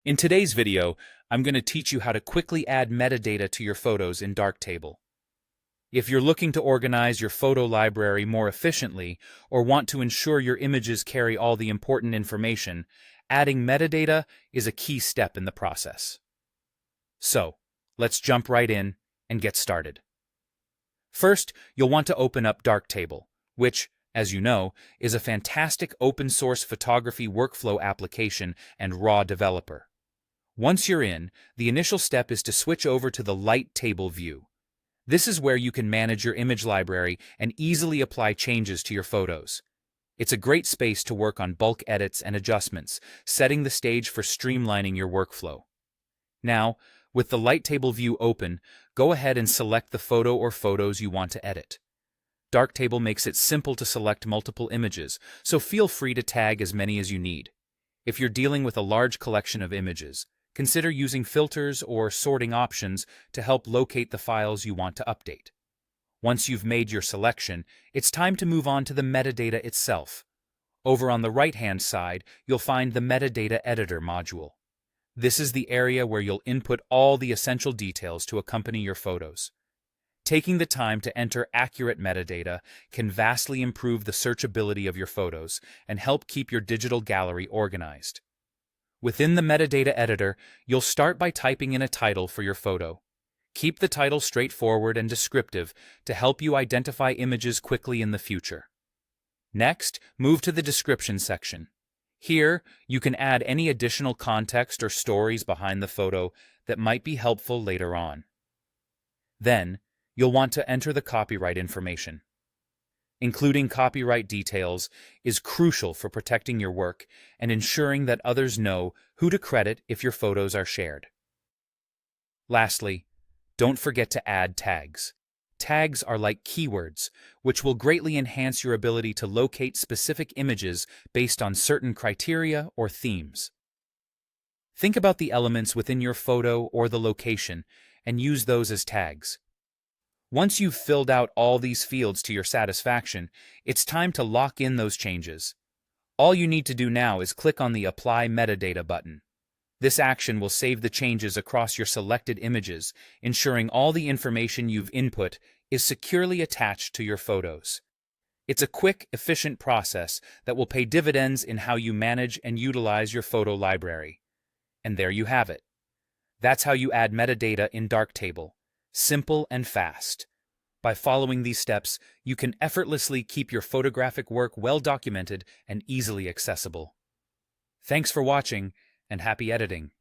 In today's video, I'm going to teach you how to quickly add metadata to your photos in Darktable. If you're looking to organize your photo library more efficiently or want to ensure your images carry all the important information, adding metadata is a key step in the process. So, let's jump right in and get started. First, you'll want to open up Darktable, which, as you know, is a fantastic open-source photography workflow application and raw developer. Once you're in, the initial step is to switch over to the Light Table view. This is where you can manage your image library and easily apply changes to your photos. It's a great space to work on bulk edits and adjustments, setting the stage for streamlining your workflow. Now, with the Light Table view open, go ahead and select the photo or photos you want to edit. Darktable makes it simple to select multiple images, so feel free to tag as many as you need. If you're dealing with a large collection of images, consider using filters or sorting options to help locate the files you want to update. Once you've made your selection, it's time to move on to the metadata itself. Over on the right-hand side, you'll find the Metadata Editor module. This is the area where you'll input all the essential details to accompany your photos. Taking the time to enter accurate metadata can vastly improve the searchability of your photos and help keep your digital gallery organized. Within the metadata editor, you'll start by typing in a title for your photo. Keep the title straightforward and descriptive to help you identify images quickly in the future. Next, move to the description section. Here, you can add any additional context or stories behind the photo that might be helpful later on. Then, you'll want to enter the copyright information. Including copyright details is crucial for protecting your work and ensuring that others know who to credit if your photos are shared. Lastly, don't forget to add tags. Tags are like keywords, which will greatly enhance your ability to locate specific images based on certain criteria or themes. Think about the elements within your photo or the location and use those as tags. Once you've filled out all these fields to your satisfaction, it's time to lock in those changes. All you need to do now is click on the Apply Metadata button. This action will save the changes across your selected images, ensuring all the information you've input is securely attached to your photos. It's a quick, efficient process that will pay dividends in how you manage and utilize your photo library. And there you have it. That's how you add metadata in Darktable. Simple and fast. By following these steps, you can effortlessly keep your photographic work well documented and easily accessible. Thanks for watching, and happy editing.